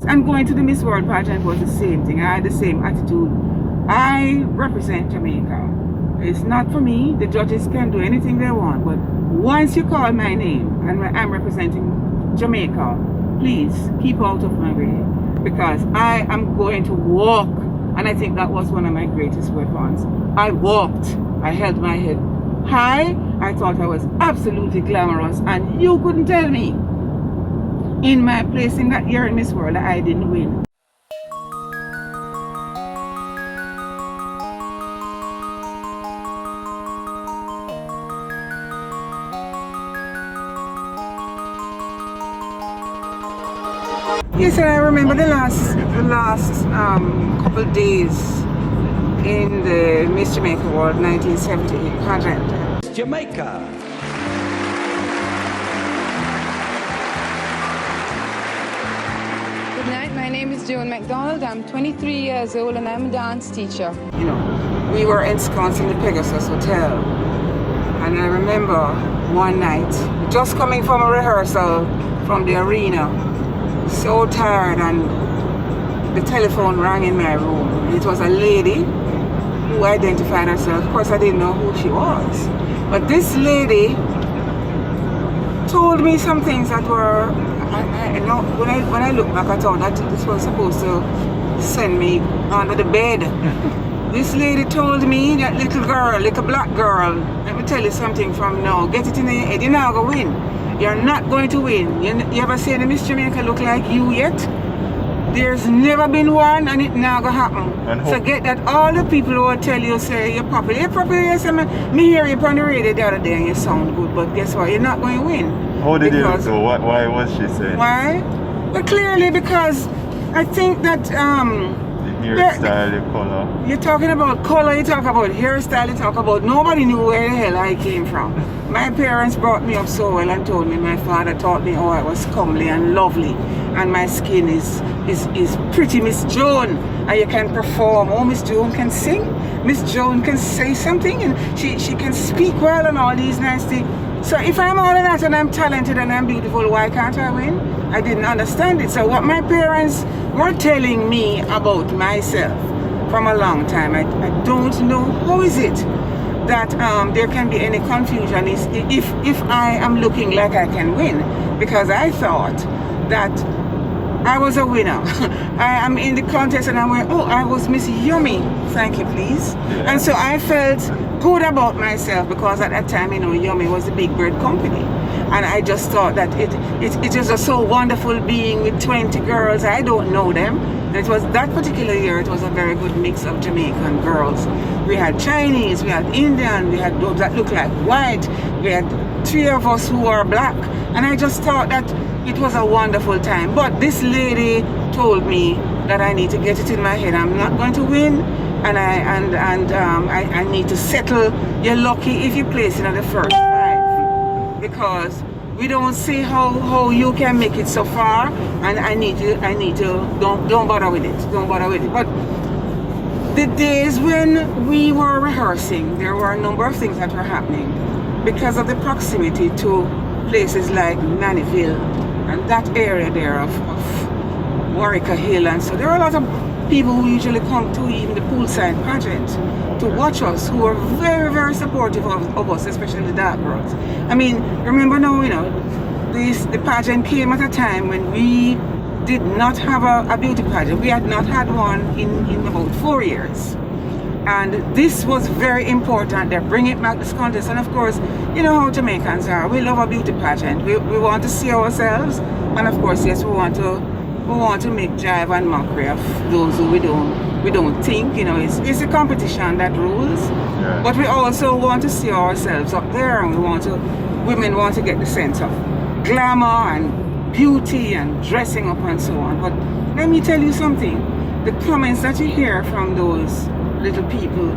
And going to the Miss World pageant was the same thing. I had the same attitude. I represent Jamaica. It's not for me. The judges can do anything they want, but once you call my name and I'm representing Jamaica, please keep out of my way, because I am going to walk. And I think that was one of my greatest weapons. I walked. I held my head high. I thought I was absolutely glamorous, and you couldn't tell me in my place in that year in Miss World that I didn't win. Yes, and I remember the last couple of days in the Miss Jamaica World 1978 pageant. Jamaica. Good night, my name is Joan McDonald. I'm 23 years old and I'm a dance teacher. You know, we were ensconced in the Pegasus Hotel, and I remember one night, just coming from a rehearsal from the arena, so tired, and the telephone rang in my room. It was a lady who identified herself. Of course, I didn't know who she was, but this lady told me some things that were, I know, when I look back, I thought that this was supposed to send me under the bed. This lady told me that little black girl, let me tell you something from now, get it in your head, you're not going to win. You're not going to win. You ever seen a Miss Jamaica look like you yet? There's never been one, and it not gonna happen. So get that all the people who will tell you, say you're popular. You're popular, yes, me hear you on the radio the other day and you sound good, but guess what? You're not going to win. How did you look though? Why was she saying? Why? Well, clearly because I think that the hairstyle, the color. You're talking about color, you talk about hairstyle, you talk about nobody knew where the hell I came from. My parents brought me up so well and told me, my father taught me how I was comely and lovely, and my skin is pretty, Miss Joan, and you can perform. Oh, Miss Joan can sing, Miss Joan can say something, and she can speak well and all these nice things. So if I'm all of that and I'm talented and I'm beautiful, why can't I win? I didn't understand it. So what my parents were telling me about myself from a long time, I don't know how is it that there can be any confusion is if I am looking like I can win, because I thought that I was a winner. I am in the contest and I went, oh, I was Miss Yummy, thank you please. Yeah. And so I felt good about myself, because at that time, you know, Yummy was a big bird company, and I just thought that it was just so wonderful being with 20 girls. I don't know them. It was that particular year, it was a very good mix of Jamaican girls. We had Chinese, we had Indian, we had those that looked like white, we had 3 of us who were black, and I just thought that it was a wonderful time. But this lady told me that I need to get it in my head, I'm not going to win, and I need to settle. You're lucky if you place in the first 5, because we don't see how you can make it so far, and I need to don't bother with it. But the days when we were rehearsing, there were a number of things that were happening because of the proximity to places like Nannyville and that area there of Warwick Hill, and so there are a lot of people who usually come to even the poolside pageant to watch us, who are very, very supportive of us, especially the dark girls. I mean, remember now, you know, the pageant came at a time when we did not have a beauty pageant. We had not had one in about 4 years. And this was very important. They bring it back, this contest. And of course, you know how Jamaicans are. We love a beauty pageant. We want to see ourselves. And of course, yes, we want to make jive and mockery of those who we don't think, you know, it's a competition that rules. Yeah. But we also want to see ourselves up there, and women want to get the sense of glamour and beauty and dressing up and so on. But let me tell you something, the comments that you hear from those little people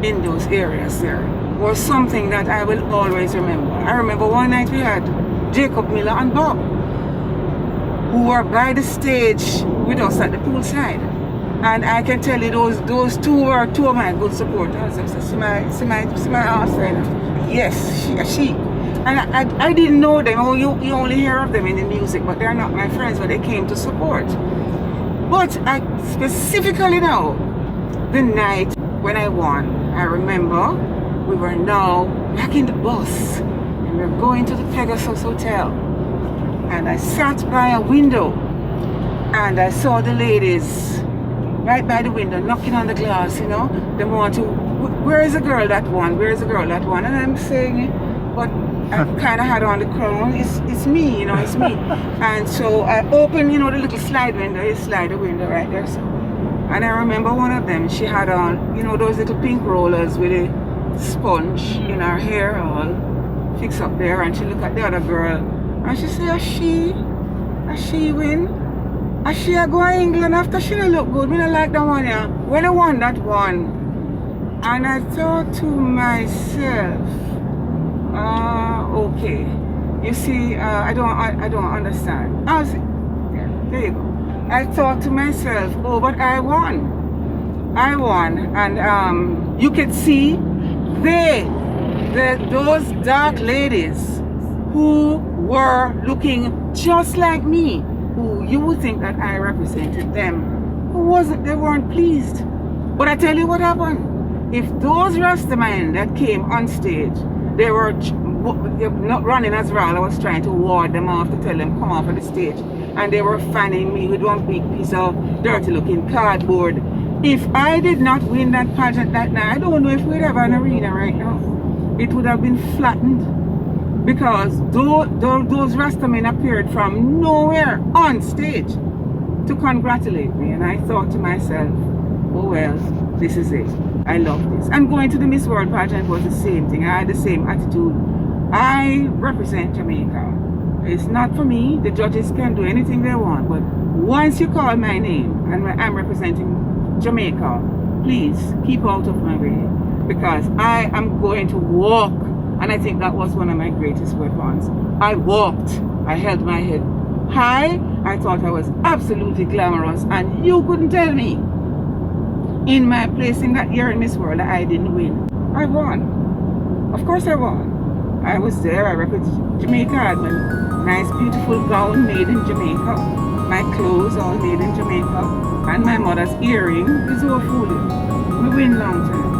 in those areas there was something that I will always remember. I remember one night we had Jacob Miller and Bob, who were by the stage with us at the poolside. And I can tell you those two were 2 of my good supporters. I said, see my ass there? Yes, she. And I didn't know them. You only hear of them in the music, but they're not my friends, but they came to support. But I specifically know the night when I won. I remember we were now back in the bus and we were going to the Pegasus Hotel. And I sat by a window and I saw the ladies right by the window knocking on the glass, you know. They want to, where is the girl that won? Where is the girl that won? And I'm saying, but I kind of had on the crown, it's me, you know, it's me. And so I opened, you know, the little slide window, you slide the window right there. So. And I remember one of them, she had on, you know, those little pink rollers with a sponge in her hair all fixed up there. And she looked at the other girl and she said, Has she win? Has she go to England after she don't look good? We don't like that one, yeah. Well, the one that won. And I thought to myself, okay. You see, I don't understand. I was, there you go. I thought to myself, oh, but I won. And you could see those dark ladies who were looking just like me, who you would think that I represented them, they weren't pleased. But I tell you what happened. If those Rastamen that came on stage, they were not running as well, I was trying to ward them off to tell them come off of the stage, and they were fanning me with one big piece of dirty looking cardboard. If I did not win that pageant that night, I don't know if we'd have an arena right now. It would have been flattened, because those Rastamen appeared from nowhere on stage to congratulate me, and I thought to myself, oh well, this is it. I love this. And going to the Miss World pageant was the same thing. I had the same attitude. I represent Jamaica. It's not for me. The judges can do anything they want, but once you call my name and I'm representing Jamaica, please keep out of my way, because I am going to walk. And I think that was one of my greatest weapons. I walked. I held my head high. I thought I was absolutely glamorous, and you couldn't tell me in my place in that year in Miss World that I didn't win. I won. Of course I won. I was there. I represented Jamaica. I had my nice beautiful gown made in Jamaica. My clothes all made in Jamaica. And my mother's earring is all fooling. We win long time.